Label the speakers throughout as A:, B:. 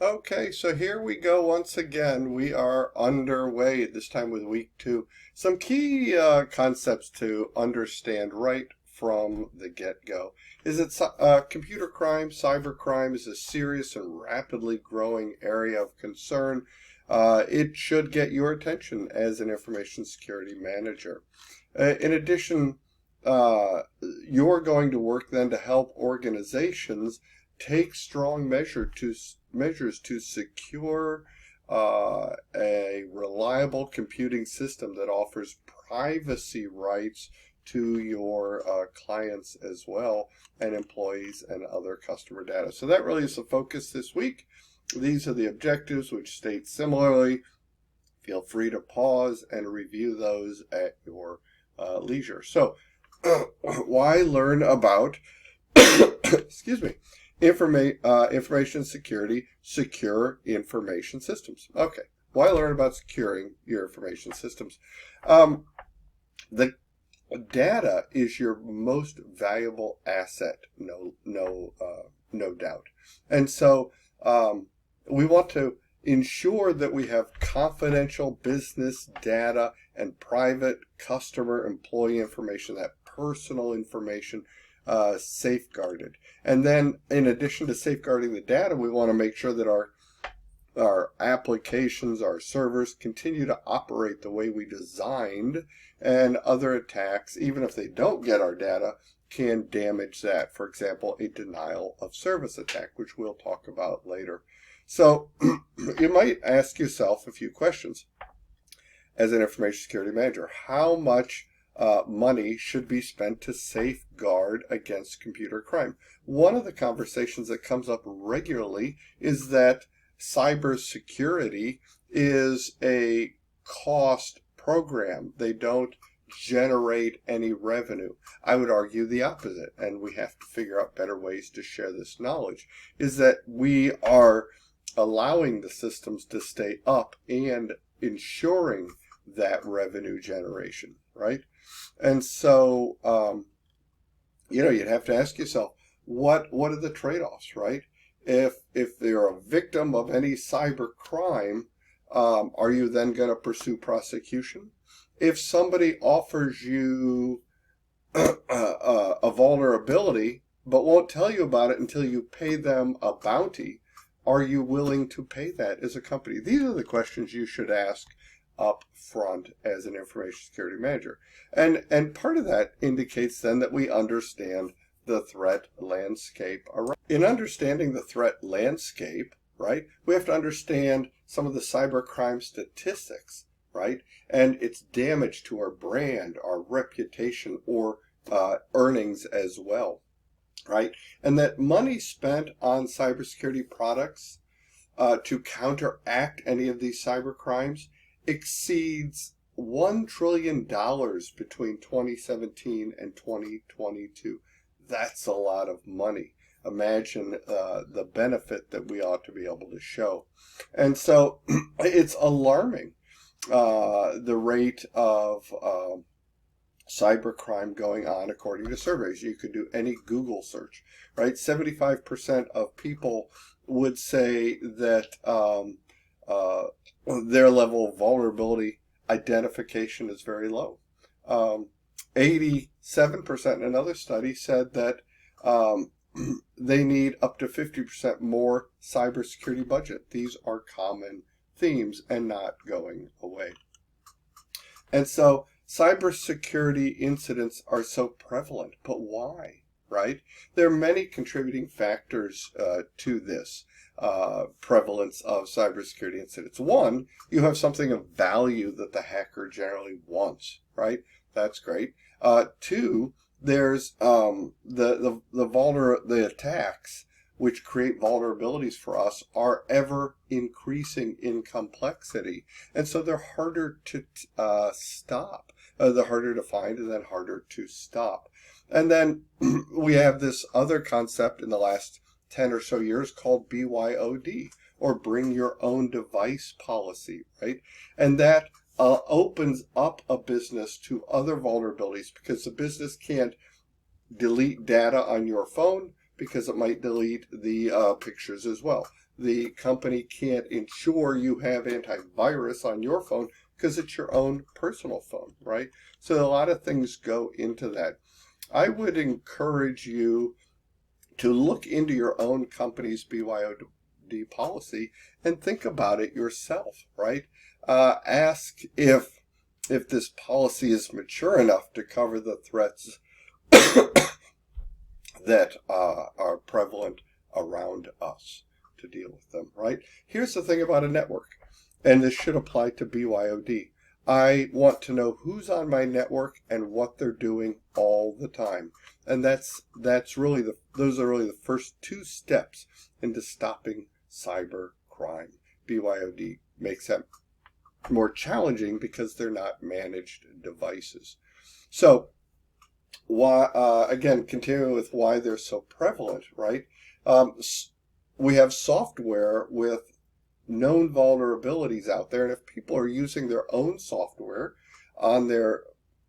A: Okay, so here we go once again. We are underway, this time with week 2. Some key concepts to understand right from the get-go is that computer crime, cyber crime is a serious and rapidly growing area of concern. It should get your attention as an information security manager. In addition, you're going to work then to help organizations take strong measures to secure a reliable computing system that offers privacy rights to your clients as well, and employees and other customer data. So that really is the focus this week. These are the objectives, which state similarly. Feel free to pause and review those at your leisure. So why learn about excuse me, information security, secure information systems? Okay, why learn about securing your information systems? The data is your most valuable asset, no doubt. And so we want to ensure that we have confidential business data and private customer employee information, that personal information, safeguarded. And then in addition to safeguarding the data, we want to make sure that our applications, our servers continue to operate the way we designed, and other attacks, even if they don't get our data, can damage that. For example, a denial of service attack, which we'll talk about later. So you might ask yourself a few questions as an information security manager. How much money should be spent to safeguard against computer crime? One of the conversations that comes up regularly is that cybersecurity is a cost program. They don't generate any revenue. I would argue the opposite, and we have to figure out better ways to share this knowledge, is that we are allowing the systems to stay up and ensuring that revenue generation, right? And so, you'd have to ask yourself, what are the trade-offs, right? If you're a victim of any cyber crime, are you then going to pursue prosecution? If somebody offers you a vulnerability but won't tell you about it until you pay them a bounty, are you willing to pay that as a company? These are the questions you should ask up front as an information security manager. And part of that indicates then that we understand the threat landscape around. In understanding the threat landscape, right, we have to understand some of the cybercrime statistics, right, and its damage to our brand, our reputation, or earnings as well, right? And that money spent on cybersecurity products to counteract any of these cyber crimes exceeds $1 trillion between 2017 and 2022. That's a lot of money. Imagine the benefit that we ought to be able to show. And so it's alarming, the rate of cybercrime going on according to surveys. You could do any Google search, right? 75% of people would say that their level of vulnerability identification is very low. 87% in another study said that they need up to 50% more cybersecurity budget. These are common themes and not going away. And so cybersecurity incidents are so prevalent, but why, right? There are many contributing factors to this prevalence of cybersecurity incidents. One, you have something of value that the hacker generally wants, right? That's great. Two, there's the attacks which create vulnerabilities for us are ever increasing in complexity, and so they're harder to stop. They're harder to find and then harder to stop. And then we have this other concept in the last 10 or so years called BYOD, or bring your own device policy, right? And that opens up a business to other vulnerabilities, because the business can't delete data on your phone because it might delete the pictures as well. the company can't ensure you have antivirus on your phone because it's your own personal phone, right? So a lot of things go into that. I would encourage you to look into your own company's BYOD policy and think about it yourself, right? Ask if this policy is mature enough to cover the threats that are prevalent around us, to deal with them, right? Here's the thing about a network, and this should apply to BYOD. I want to know who's on my network and what they're doing all the time. And those are really the first two steps into stopping cyber crime. BYOD makes that more challenging because they're not managed devices. So why, again, continuing with why they're so prevalent, right? We have software with known vulnerabilities out there, and if people are using their own software on their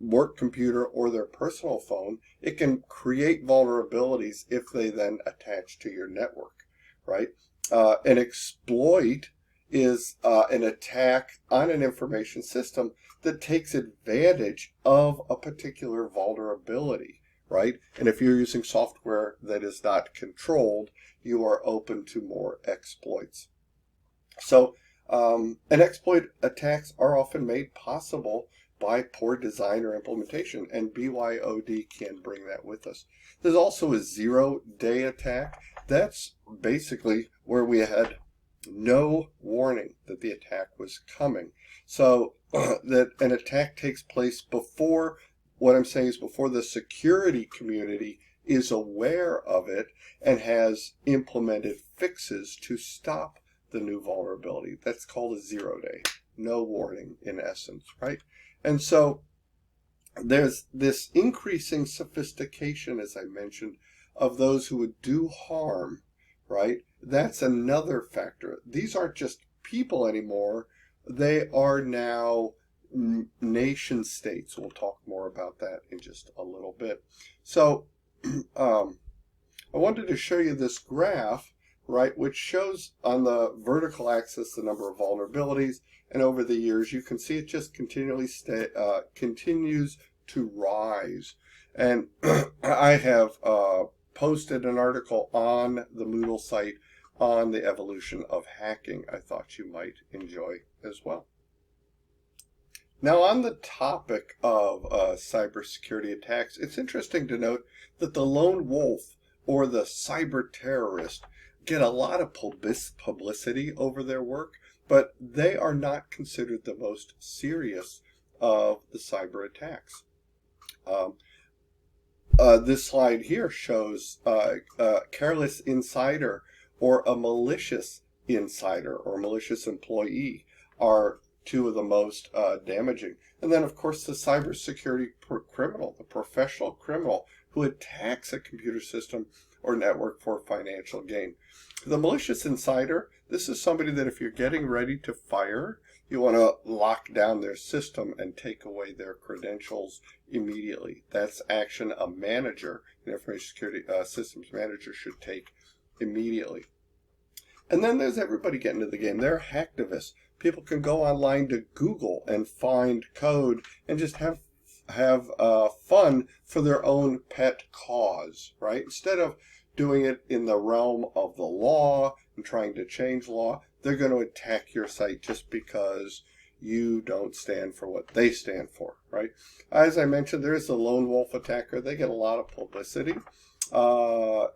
A: work computer or their personal phone, it can create vulnerabilities if they then attach to your network, right? An exploit is an attack on an information system that takes advantage of a particular vulnerability, right? And if you're using software that is not controlled, you are open to more exploits. So, and exploit attacks are often made possible by poor design or implementation, and BYOD can bring that with us. There's also a zero-day attack. That's basically where we had no warning that the attack was coming. So that an attack takes place before, what I'm saying is before the security community is aware of it and has implemented fixes to stop the new vulnerability. That's called a 0 day. No warning, in essence, right? And so there's this increasing sophistication, as I mentioned, of those who would do harm, right? That's another factor. These aren't just people anymore. They are now nation states. We'll talk more about that in just a little bit. So I wanted to show you this graph, right, which shows on the vertical axis the number of vulnerabilities, and over the years you can see it just continues to rise. And I have posted an article on the Moodle site on the evolution of hacking I thought you might enjoy as well. Now, on the topic of cybersecurity attacks, it's interesting to note that the lone wolf or the cyber terrorist get a lot of publicity over their work, but they are not considered the most serious of the cyber attacks. This slide here shows a careless insider or a malicious insider or malicious employee are two of the most damaging. And then, of course, the cybersecurity criminal, the professional criminal who attacks a computer system or network for financial gain. The malicious insider, this is somebody that if you're getting ready to fire, you want to lock down their system and take away their credentials immediately. That's action a manager, an information security systems manager, should take immediately. And then there's everybody getting into the game. They're hacktivists. People can go online to Google and find code and just have fun for their own pet cause, right? Instead of doing it in the realm of the law and trying to change law, they're going to attack your site just because you don't stand for what they stand for, right? As I mentioned, there is the lone wolf attacker. They get a lot of publicity, as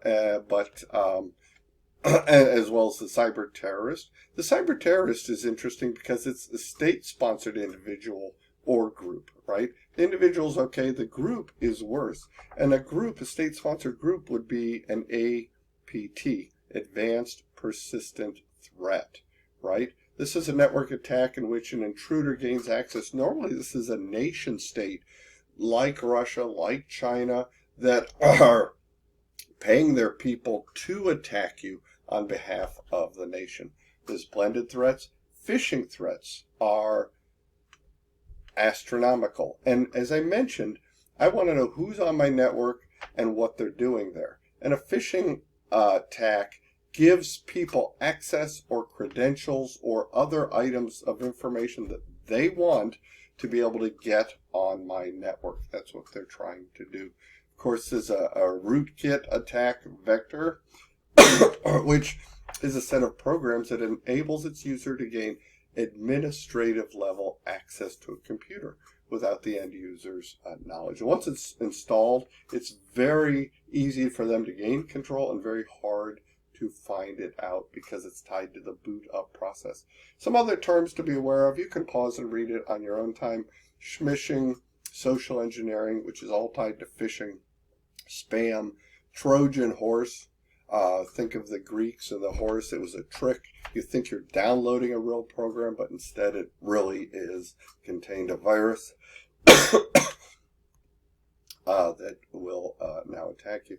A: well as the cyber terrorist. The cyber terrorist is interesting because it's a state-sponsored individual or group, right? The individual's okay, the group is worse. And a state-sponsored group would be an APT, Advanced Persistent Threat, right? This is a network attack in which an intruder gains access. Normally this is a nation state like Russia, like China, that are paying their people to attack you on behalf of the nation. There's blended threats. Phishing threats are astronomical. And as I mentioned, I want to know who's on my network and what they're doing there. And a phishing attack gives people access or credentials or other items of information that they want to be able to get on my network. That's what they're trying to do. Of course, there's a rootkit attack vector, which is a set of programs that enables its user to gain administrative level access to a computer without the end user's knowledge. Once it's installed, it's very easy for them to gain control and very hard to find it out because it's tied to the boot up process. Some other terms to be aware of, you can pause and read it on your own time. Smishing, social engineering, which is all tied to phishing, spam, Trojan horse. Think of the Greeks and the horse. It was a trick. You think you're downloading a real program, but instead it really is contained a virus that will now attack you.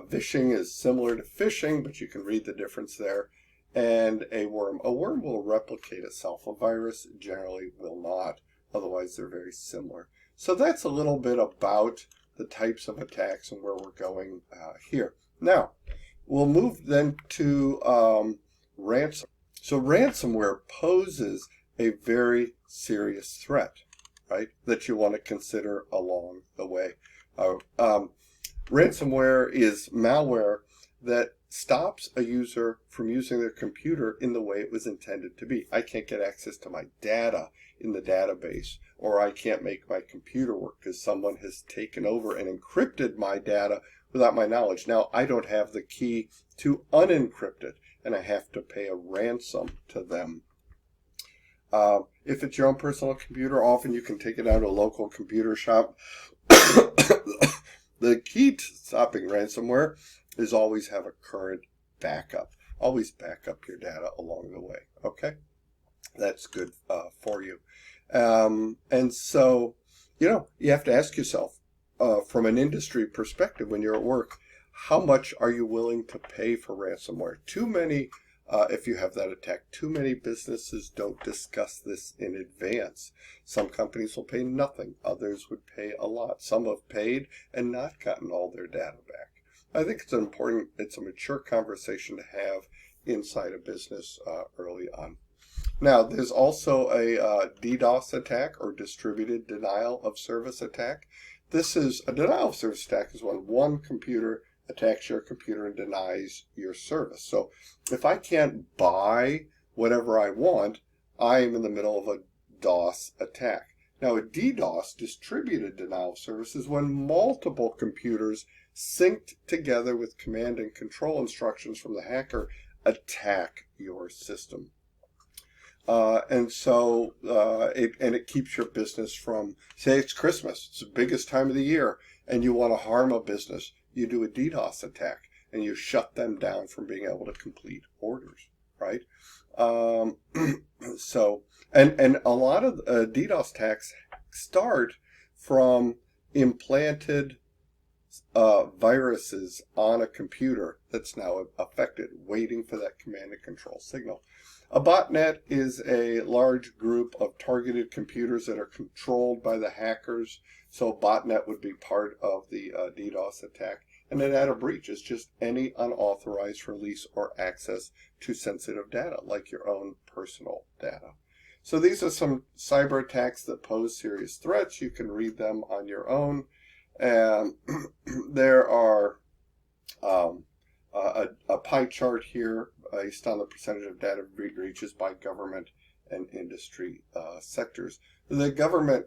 A: Vishing is similar to phishing, but you can read the difference there. And a worm. A worm will replicate itself. A virus generally will not. Otherwise, they're very similar. So that's a little bit about the types of attacks and where we're going here. Now, we'll move then to ransom. So ransomware poses a very serious threat, right, that you want to consider along the way. Ransomware is malware that stops a user from using their computer in the way it was intended to be. I can't get access to my data in the database, or I can't make my computer work because someone has taken over and encrypted my data without my knowledge. Now, I don't have the key to unencrypt it, and I have to pay a ransom to them. If it's your own personal computer, often you can take it down to a local computer shop. The key to stopping ransomware is always have a current backup. Always back up your data along the way, okay? That's good for you. And so, you have to ask yourself, from an industry perspective when you're at work, how much are you willing to pay for ransomware? Too many, if you have that attack, too many businesses don't discuss this in advance. Some companies will pay nothing. Others would pay a lot. Some have paid and not gotten all their data back. I think it's it's a mature conversation to have inside a business early on. Now, there's also a DDoS attack, or distributed denial of service attack. This is a denial of service attack is when one computer attacks your computer and denies your service. So if I can't buy whatever I want, I am in the middle of a DOS attack. Now, a DDoS, distributed denial of service, is when multiple computers synced together with command and control instructions from the hacker attack your system. It keeps your business from, say it's Christmas, it's the biggest time of the year, and you want to harm a business, you do a DDoS attack, and you shut them down from being able to complete orders, right? And a lot of DDoS attacks start from implanted viruses on a computer that's now affected, waiting for that command and control signal. A botnet is a large group of targeted computers that are controlled by the hackers. So a botnet would be part of the DDoS attack. And a data breach is just any unauthorized release or access to sensitive data, like your own personal data. So these are some cyber attacks that pose serious threats. You can read them on your own. And there are a pie chart here based on the percentage of data breaches by government and industry sectors. The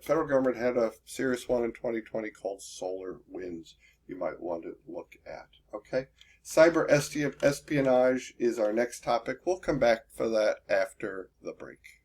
A: federal government had a serious one in 2020 called SolarWinds. You might want to look at. Okay, cyber espionage is our next topic. We'll come back for that after the break.